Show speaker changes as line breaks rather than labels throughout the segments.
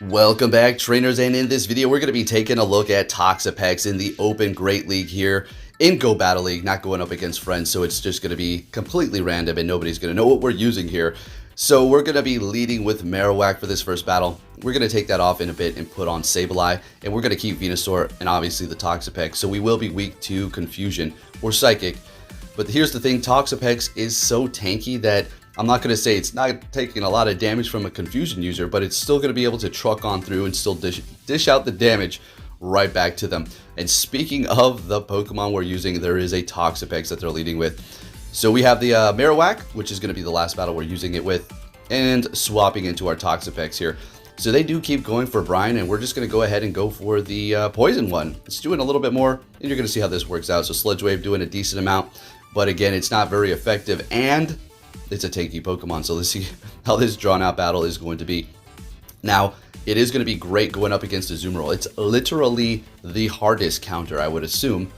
Welcome back, trainers, and in this video we're going to be taking a look at Toxapex in the Open Great League here in Go Battle League, not going up against friends, so it's just going to be completely random and nobody's going to know what we're using here. So we're going to be leading with Marowak for this first battle. We're going to take that off in a bit and put on Sableye, and we're going to keep Venusaur and obviously the Toxapex, so we will be weak to Confusion or Psychic. But here's the thing, Toxapex is so tanky that I'm not going to say it's not taking a lot of damage from a Confusion user, but it's still going to be able to truck on through and still dish out the damage right back to them. And speaking of the Pokemon we're using, there is a Toxapex that they're leading with. So we have the Marowak, which is going to be the last battle we're using it with, and swapping into our Toxapex here. So they do keep going for Brine, and we're just going to go ahead and go for the Poison one. It's doing a little bit more, and you're going to see how this works out. So Sludge Wave doing a decent amount, but again, it's not very effective, and it's a tanky Pokemon, so let's see how this drawn-out battle is going to be. Now, it is going to be great going up against a Azumarill. It's literally the hardest counter, I would assume,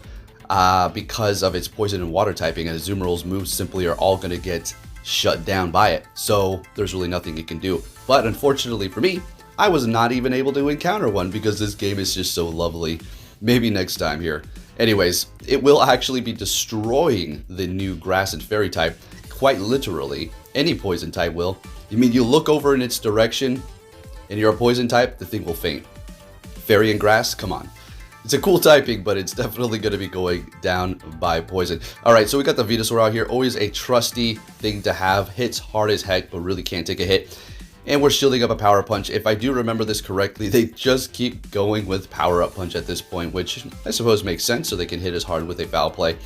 because of its poison and water typing, and Azumarill's moves simply are all going to get shut down by it. So there's really nothing it can do. But unfortunately for me, I was not even able to encounter one because this game is just so lovely. Maybe next time here. Anyways, it will actually be destroying the new Grass and Fairy type. Quite literally, any poison type will. You mean you look over in its direction and you're a poison type, the thing will faint. Fairy and grass, come on. It's a cool typing, but it's definitely going to be going down by poison. Alright, so we got the Venusaur out here. Always a trusty thing to have. Hits hard as heck, but really can't take a hit. And we're shielding up a Power Punch. If I do remember this correctly, they just keep going with Power Up Punch at this point, which I suppose makes sense, so they can hit as hard with a Foul Play.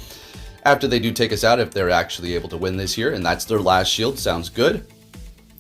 After they do take us out, if they're actually able to win this here, and that's their last shield, sounds good.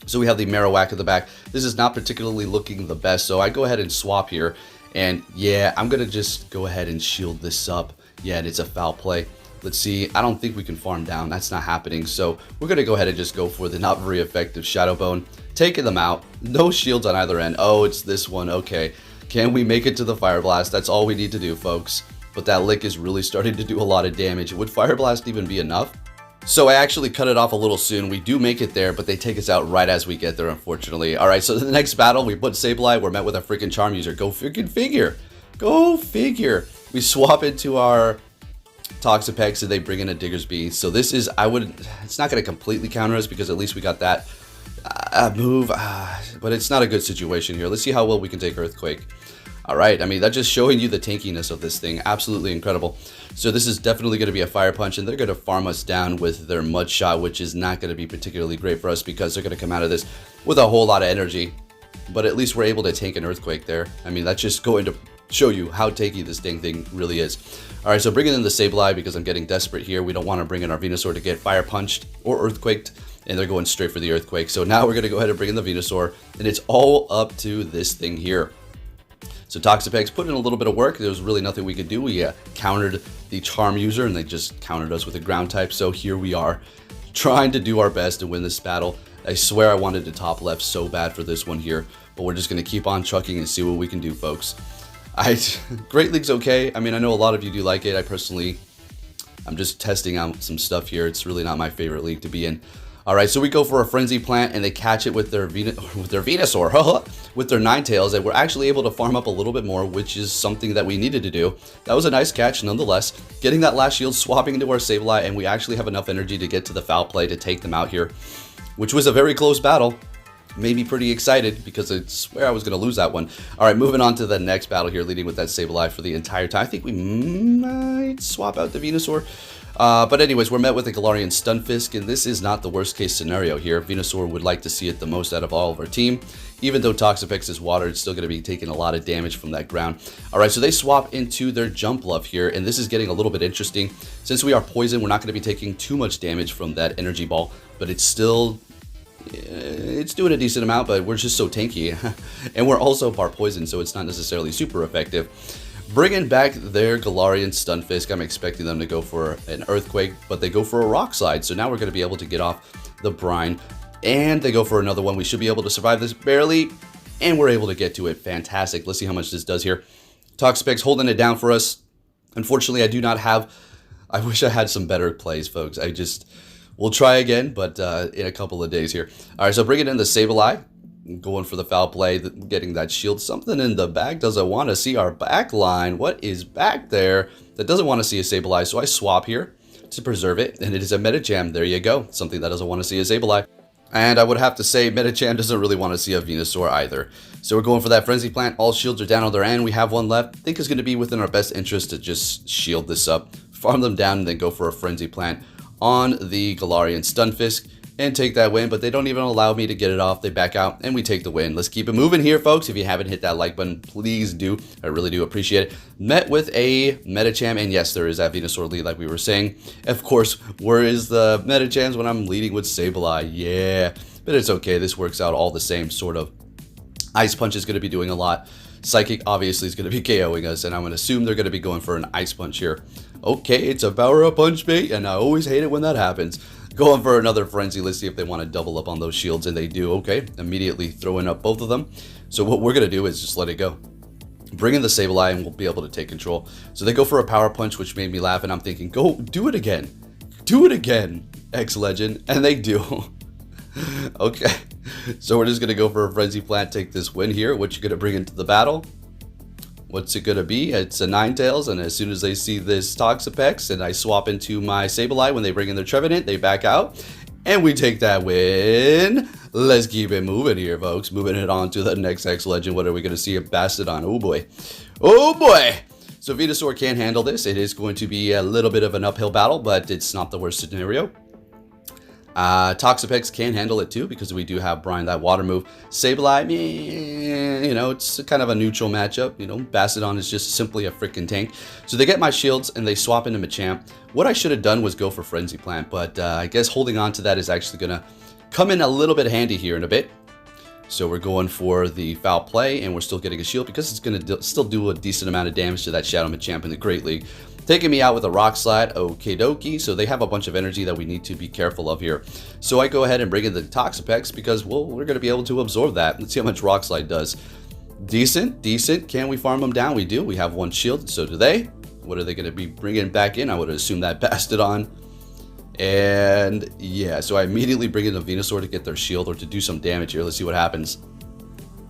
So we have the Marowak at the back. This is not particularly looking the best, so I go ahead and swap here. And yeah, I'm going to just go ahead and shield this up. Yeah, and it's a foul play. Let's see, I don't think we can farm down. That's not happening. So we're going to go ahead and just go for the not very effective Shadow Bone. Taking them out. No shields on either end. Oh, it's this one. Okay. Can we make it to the Fire Blast? That's all we need to do, folks. But that Lick is really starting to do a lot of damage. Would Fire Blast even be enough? So I actually cut it off a little soon. We do make it there, but they take us out right as we get there, unfortunately. Alright, so the next battle, we put Sableye. We're met with a freaking Charm user. Go freaking figure. Go figure. We swap into our Toxapex and they bring in a Diggersby. So this is, it's not going to completely counter us because at least we got that move. But it's not a good situation here. Let's see how well we can take Earthquake. Alright, I mean, that's just showing you the tankiness of this thing. Absolutely incredible. So this is definitely going to be a Fire Punch, and they're going to farm us down with their Mud Shot, which is not going to be particularly great for us because they're going to come out of this with a whole lot of energy. But at least we're able to tank an Earthquake there. I mean, that's just going to show you how tanky this dang thing really is. Alright, so bringing in the Sableye because I'm getting desperate here. We don't want to bring in our Venusaur to get Fire Punched or Earthquaked, and they're going straight for the Earthquake. So now we're going to go ahead and bring in the Venusaur, and it's all up to this thing here. So Toxapex put in a little bit of work. There was really nothing we could do. We countered the Charm user, and they just countered us with a ground type. So here we are, trying to do our best to win this battle. I swear I wanted to top left so bad for this one here, but we're just going to keep on trucking and see what we can do, folks. Great League's okay. I mean, I know a lot of you do like it. I'm just testing out some stuff here. It's really not my favorite league to be in. Alright, so we go for a Frenzy Plant, and they catch it with their Venusaur, with their Ninetales, and we're actually able to farm up a little bit more, which is something that we needed to do. That was a nice catch, nonetheless. Getting that last shield, swapping into our Sableye, and we actually have enough energy to get to the Foul Play to take them out here, which was a very close battle. Made me pretty excited because I swear I was going to lose that one. Alright, moving on to the next battle here, leading with that Sableye for the entire time. I think we might swap out the Venusaur. But anyways, we're met with a Galarian Stunfisk, and this is not the worst case scenario here. Venusaur would like to see it the most out of all of our team. Even though Toxapex is water, it's still going to be taking a lot of damage from that ground. Alright, so they swap into their Jump Bluff here, and this is getting a little bit interesting. Since we are poison, we're not going to be taking too much damage from that Energy Ball, but it's still... it's doing a decent amount, but we're just so tanky. And we're also bar poison, so it's not necessarily super effective. Bringing back their Galarian Stunfisk, I'm expecting them to go for an Earthquake, but they go for a Rock Slide. So now we're going to be able to get off the Brine, and they go for another one. We should be able to survive this barely, and we're able to get to it. Fantastic. Let's see how much this does here. Toxapex holding it down for us. Unfortunately, I do not have... I wish I had some better plays, folks. We'll try again, but in a couple of days here. All right, so bringing in the Sableye. Going for the foul play, getting that shield. Something in the back doesn't want to see our back line. What is back there that doesn't want to see a Sableye? So I swap here to preserve it, and it is a Medicham. There you go. Something that doesn't want to see a Sableye. And I would have to say Medicham doesn't really want to see a Venusaur either. So we're going for that Frenzy Plant. All shields are down on their end. We have one left. I think it's going to be within our best interest to just shield this up, farm them down, and then go for a Frenzy Plant on the Galarian Stunfisk and take that win. But they don't even allow me to get it off. They back out, and we take the win. Let's keep it moving here, folks. If you haven't hit that like button, please do. I really do appreciate it. Met with a Medicham, and yes, there is that Venusaur lead like we were saying. Of course, where is the Medichams when I'm leading with Sableye? Yeah, but it's okay. This works out all the same, sort of. Ice Punch is going to be doing a lot. Psychic obviously is going to be KOing us, and I'm going to assume they're going to be going for an Ice Punch here. Okay, it's a Power Up Punch bait, and I always hate it when that happens. Going for another Frenzy. Let's see if they want to double up on those shields, and they do. Okay, immediately throwing up both of them. So what we're going to do is just let it go. Bring in the Sableye, and we'll be able to take control. So they go for a Power Punch, which made me laugh, and I'm thinking, go, do it again. Do it again, X-Legend. And they do. Okay, so we're just going to go for a Frenzy Plant, take this win here. What you going to bring into the battle? What's it going to be? It's a Ninetales, and as soon as they see this Toxapex and I swap into my Sableye when they bring in their Trevenant, they back out, and we take that win. Let's keep it moving here, folks. Moving it on to the next X-Legend. What are we going to see? A Bastodon. Oh, boy. Oh, boy. So Venusaur can't handle this. It is going to be a little bit of an uphill battle, but it's not the worst scenario. Toxapex can handle it too, because we do have Brian, that water move. Sableye, you know, it's kind of a neutral matchup. You know, Bastodon is just simply a freaking tank. So they get my shields and they swap into Machamp. What I should have done was go for Frenzy Plant, but I guess holding on to that is actually going to come in a little bit handy here in a bit. So we're going for the foul play, and we're still getting a shield because it's going to still do a decent amount of damage to that Shadow Machamp in the Great League. Taking me out with a Rock Slide, okie dokie. So they have a bunch of energy that we need to be careful of here. So I go ahead and bring in the Toxapex because, well, we're going to be able to absorb that. Let's see how much Rock Slide does. Decent, decent. Can we farm them down? We do. We have one shield, so do they. What are they going to be bringing back in? I would assume that Bastodon. And yeah, so I immediately bring in the Venusaur to get their shield or to do some damage here. Let's see what happens.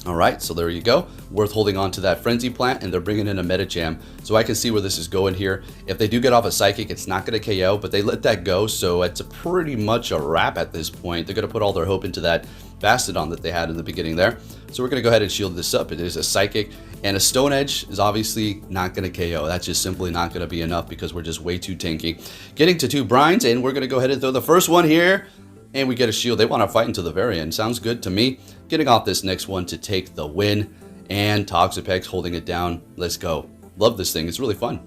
All right, so there you go. Worth holding on to that Frenzy Plant, and they're bringing in a Medicham. So I can see where this is going here. If they do get off a Psychic, it's not going to KO, but they let that go, so it's pretty much a wrap at this point. They're going to put all their hope into that Bastodon that they had in the beginning there. So we're going to go ahead and shield this up. It is a Psychic, and a Stone Edge is obviously not going to KO. That's just simply not going to be enough because we're just way too tanky. Getting to 2 Brines, and we're going to go ahead and throw the first one here. And we get a shield. They want to fight until the very end. Sounds good to me. Getting off this next one to take the win. And Toxapex holding it down. Let's go. Love this thing. It's really fun.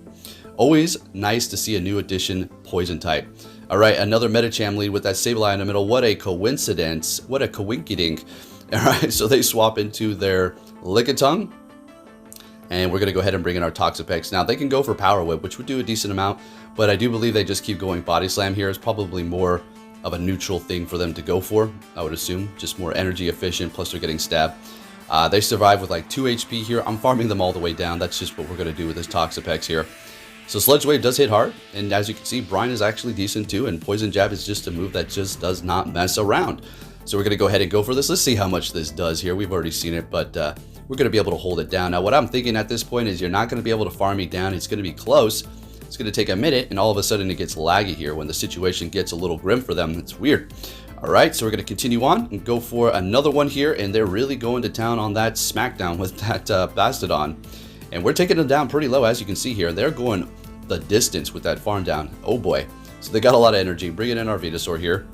Always nice to see a new addition Poison type. All right, another Medicham lead with that Sableye in the middle. What a coincidence. What a coinkydink. All right, so they swap into their Lickitung. And we're going to go ahead and bring in our Toxapex. Now, they can go for Power Whip, which would do a decent amount. But I do believe they just keep going Body Slam here. It's probably more of a neutral thing for them to go for, I would assume. Just more energy efficient, plus they're getting stabbed. They survive with like 2 HP here. I'm farming them all the way down. That's just what we're going to do with this Toxapex here. So Sludge Wave does hit hard, and as you can see, Brine is actually decent too, and Poison Jab is just a move that just does not mess around. So we're going to go ahead and go for this. Let's see how much this does here. We've already seen it, but we're going to be able to hold it down. Now, what I'm thinking at this point is you're not going to be able to farm me down. It's going to be close. It's going to take a minute, and all of a sudden it gets laggy here when the situation gets a little grim for them. It's weird. All right, so we're going to continue on and go for another one here, and they're really going to town on that smackdown with that Bastodon. And we're taking them down pretty low, as you can see here. They're going the distance with that farm down. Oh boy. So they got a lot of energy. Bringing in our Venusaur here.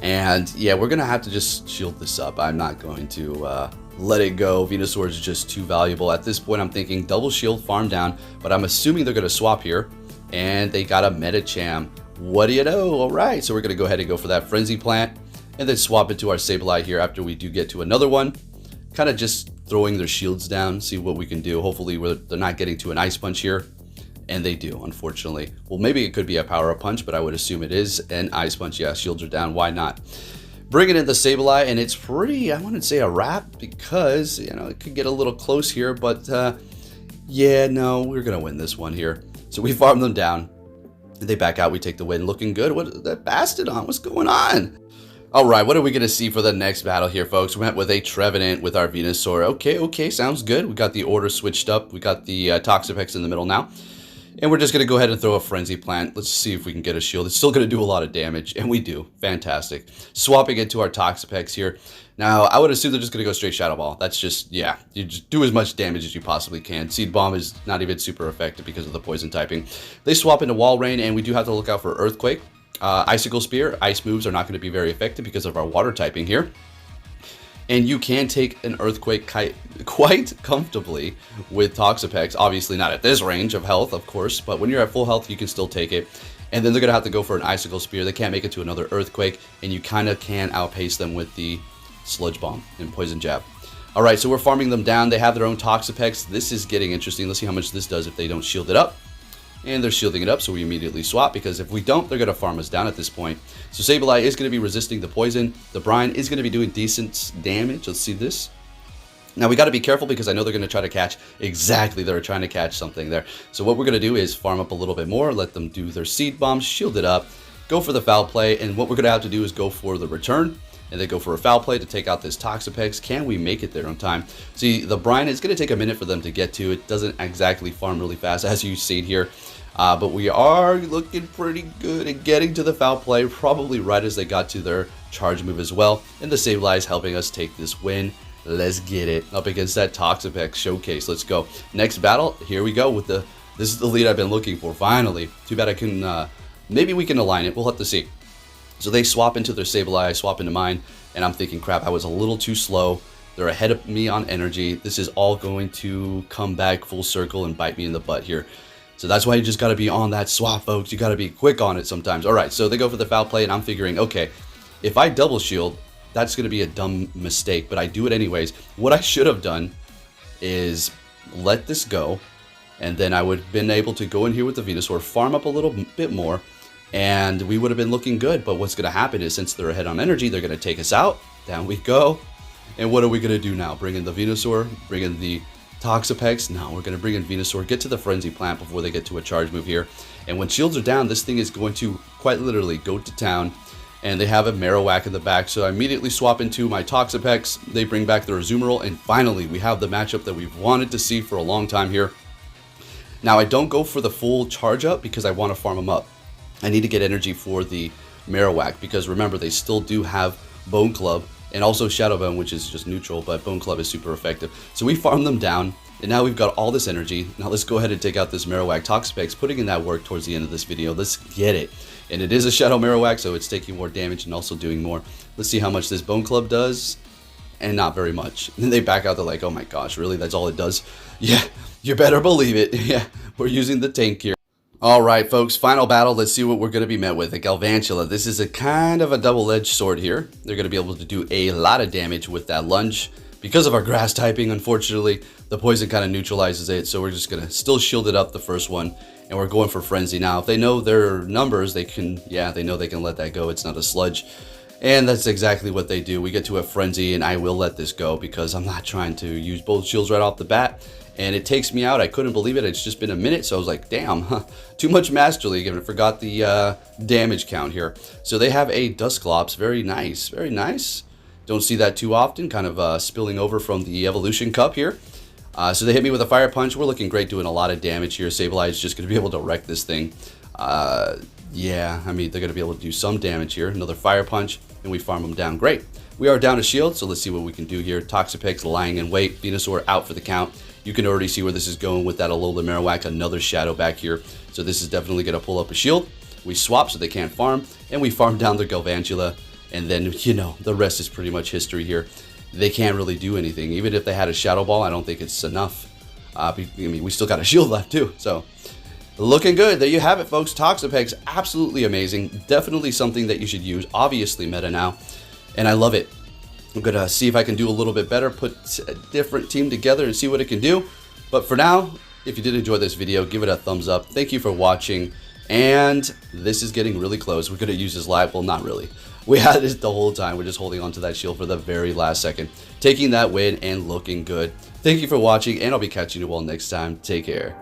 And yeah, we're going to have to just shield this up. I'm not going to let it go. Venusaur is just too valuable. At this point, I'm thinking double shield, farm down, but I'm assuming they're going to swap here. And they got a Medicham. What do you know? All right, so we're going to go ahead and go for that Frenzy Plant and then swap into our Sableye here after we do get to another one. Kind of just throwing their shields down, see what we can do. Hopefully they're not getting to an Ice Punch here. And they do, unfortunately. Well, maybe it could be a Power Up Punch, but I would assume it is an Ice Punch. Yeah, shields are down. Why not? Bringing in the Sableye, and it's pretty, I wouldn't say a wrap because, you know, it could get a little close here, but yeah, no, we're going to win this one here. So we farm them down, and they back out. We take the win. Looking good. What that Bastodon? What's going on? Alright, what are we going to see for the next battle here, folks? We went with a Trevenant with our Venusaur. Okay, sounds good. We got the order switched up. We got the Toxapex in the middle now. And we're just going to go ahead and throw a Frenzy Plant. Let's see if we can get a shield. It's still going to do a lot of damage, and we do. Fantastic. Swapping it to our Toxapex here. Now, I would assume they're just going to go straight Shadow Ball. That's just, yeah, you just do as much damage as you possibly can. Seed Bomb is not even super effective because of the poison typing. They swap into Wall Rain, and we do have to look out for Earthquake. Icicle Spear, ice moves are not going to be very effective because of our water typing here. And you can take an Earthquake quite comfortably with Toxapex. Obviously not at this range of health, of course, but when you're at full health, you can still take it. And then they're going to have to go for an Icicle Spear. They can't make it to another Earthquake, and you kind of can outpace them with the Sludge Bomb and Poison Jab. Alright, so we're farming them down. They have their own Toxapex. This is getting interesting. Let's see how much this does if they don't shield it up. And they're shielding it up, so we immediately swap, because if we don't, they're going to farm us down at this point. So Sableye is going to be resisting the poison. The Brine is going to be doing decent damage. Let's see this. Now, we got to be careful, because I know they're going to try to catch. Exactly, they're trying to catch something there. So what we're going to do is farm up a little bit more, let them do their Seed Bombs, shield it up, go for the Foul Play, and what we're going to have to do is go for the return. And then go for a Foul Play to take out this Toxapex. Can we make it there on time? See, the Brine is going to take a minute for them to get to. It doesn't exactly farm really fast, as you see here. But we are looking pretty good at getting to the Foul Play, probably right as they got to their charge move as well. And the Sableye is helping us take this win. Let's get it up against that Toxapex showcase. Let's go. Next battle, here we go with this is the lead I've been looking for, finally. Too bad I can, maybe we can align it. We'll have to see. So they swap into their Sableye, I swap into mine, and I'm thinking, crap, I was a little too slow. They're ahead of me on energy. This is all going to come back full circle and bite me in the butt here. So that's why you just got to be on that swap, folks. You got to be quick on it sometimes. All right, so they go for the Foul Play, and I'm figuring, okay, if I double shield, that's going to be a dumb mistake, but I do it anyways. What I should have done is let this go, and then I would have been able to go in here with the Venusaur, farm up a little bit more, and we would have been looking good. But what's going to happen is, since they're ahead on energy, they're going to take us out. Down we go. And what are we going to do now? Bring in the Venusaur, bring in the Toxapex. No, we're going to bring in Venusaur, get to the Frenzy Plant before they get to a charge move here. And when shields are down, this thing is going to quite literally go to town. And they have a Marowak in the back, so I immediately swap into my Toxapex. They bring back their Azumarill, and finally we have the matchup that we've wanted to see for a long time here. Now, I don't go for the full charge up because I want to farm them up. I need to get energy for the Marowak, because remember, they still do have Bone Club and also Shadow Bone, which is just neutral, but Bone Club is super effective. So we farm them down, and now we've got all this energy. Now let's go ahead and take out this Marowak. Toxapex putting in that work towards the end of this video. Let's get it. And it is a Shadow Marowak, so it's taking more damage and also doing more. Let's see how much this Bone Club does, and not very much. And they back out, they're like, oh my gosh, really? That's all it does? Yeah, you better believe it. Yeah, we're using the tank here. Alright, folks, final battle. Let's see what we're going to be met with. A Galvantula. This is a kind of a double-edged sword here. They're going to be able to do a lot of damage with that lunge. Because of our grass typing, unfortunately, the poison kind of neutralizes it, so we're just going to still shield it up the first one, and we're going for Frenzy now. If they know their numbers, they can, yeah, they know they can let that go. It's not a sludge. And that's exactly what they do. We get to a Frenzy, and I will let this go because I'm not trying to use both shields right off the bat. And it takes me out. I couldn't believe it. It's just been a minute, so I was like, damn, too much Master League, and I forgot the damage count here. So they have a Dusclops. Very nice, very nice. Don't see that too often, kind of spilling over from the Evolution Cup here. So they hit me with a Fire Punch. We're looking great, doing a lot of damage here. Sableye is just going to be able to wreck this thing. Yeah, I mean, they're going to be able to do some damage here. Another Fire Punch, and we farm them down. Great. We are down a shield, so let's see what we can do here. Toxapex lying in wait. Venusaur out for the count. You can already see where this is going with that Alola Marowak. Another Shadow back here. So this is definitely going to pull up a shield. We swap so they can't farm, and we farm down their Galvantula. And then, you know, the rest is pretty much history here. They can't really do anything. Even if they had a Shadow Ball, I don't think it's enough. I mean, we still got a shield left too. So, looking good. There you have it, folks. Toxapex, absolutely amazing. Definitely something that you should use. Obviously meta now. And I love it. I'm going to see if I can do a little bit better, put a different team together and see what it can do. But for now, if you did enjoy this video, give it a thumbs up. Thank you for watching. And this is getting really close. We're going to use this live. Well, not really. We had it the whole time. We're just holding on to that shield for the very last second. Taking that win and looking good. Thank you for watching, and I'll be catching you all next time. Take care.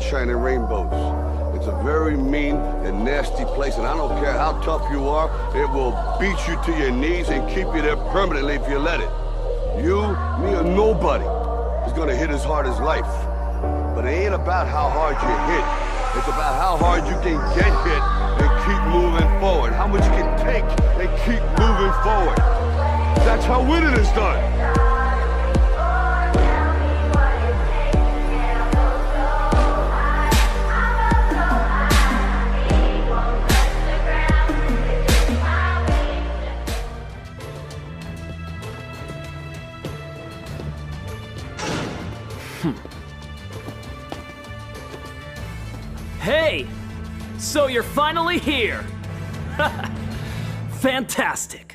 sunshine and rainbows. It's a very mean and nasty place, and I don't care how tough you are, it will beat you to your knees and keep you there permanently if you let it. You, me, or nobody is gonna hit as hard as life. But it ain't about how hard you hit. It's about how hard you can get hit and keep moving forward. How much you can take and keep moving forward. That's how winning is done.
Hey! So you're finally here! Fantastic!